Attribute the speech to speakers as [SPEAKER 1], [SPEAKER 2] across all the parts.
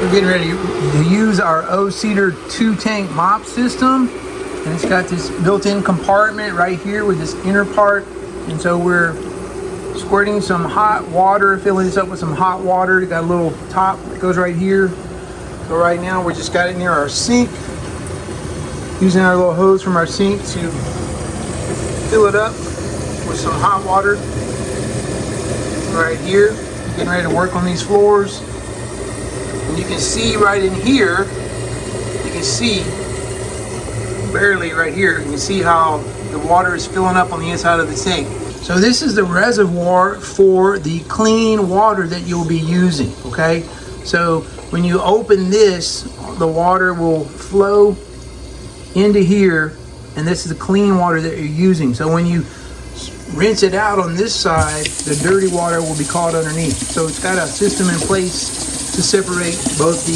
[SPEAKER 1] we're getting ready to use our O-Cedar 2-tank mop system. And it's got this built-in compartment right here with this inner part. And so we're squirting some hot water, filling this up with some hot water. It got a little top that goes right here. So right now we just got it near our sink. Using our little hose from our sink to fill it up with some hot water. Right here, getting ready to work on these floors. And you can see right in here, you can see barely right here, you can see how the water is filling up on the inside of the sink. So this is the reservoir for the clean water that you'll be using, okay? So when you open this, the water will flow into here, and this is the clean water that you're using. So when you rinse it out on this side, the dirty water will be caught underneath. So it's got a system in place to separate both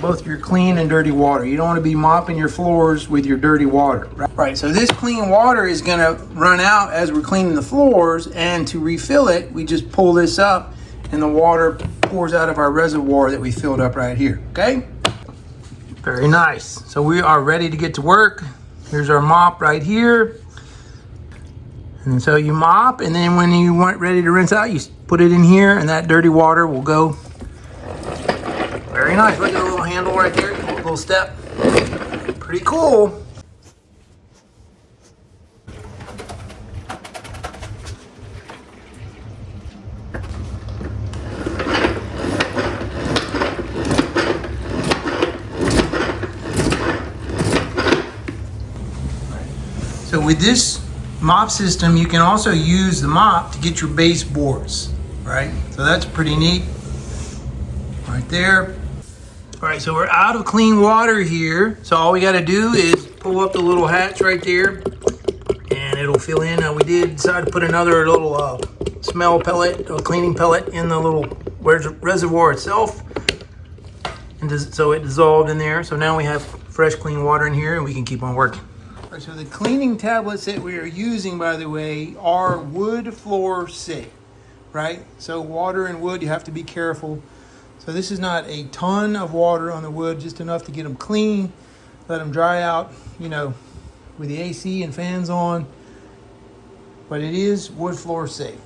[SPEAKER 1] both your clean and dirty water. You don't want to be mopping your floors with your dirty water. Right, so this clean water is going to run out as we're cleaning the floors, and to refill it, we just pull this up and the water pours out of our reservoir that we filled up right here, okay? Very nice. So we are ready to get to work. Here's our mop right here. And so you mop, and then when you want ready to rinse out, you put it in here, and that dirty water will go. Very nice. Look at the little handle right there, little step. Pretty cool. So with this mop system, you can also use the mop to get your baseboards, right? So that's pretty neat right there. All right, so we're out of clean water here. So all we got to do is pull up the little hatch right there, and it'll fill in. We did decide to put another little smell pellet or cleaning pellet in the little reservoir itself, and so it dissolved in there. So now we have fresh, clean water in here, and we can keep on working. All right, so the cleaning tablets that we are using, by the way, are wood floor safe, right? So water and wood, you have to be careful. So this is not a ton of water on the wood, just enough to get them clean, let them dry out, with the AC and fans on. But it is wood floor safe.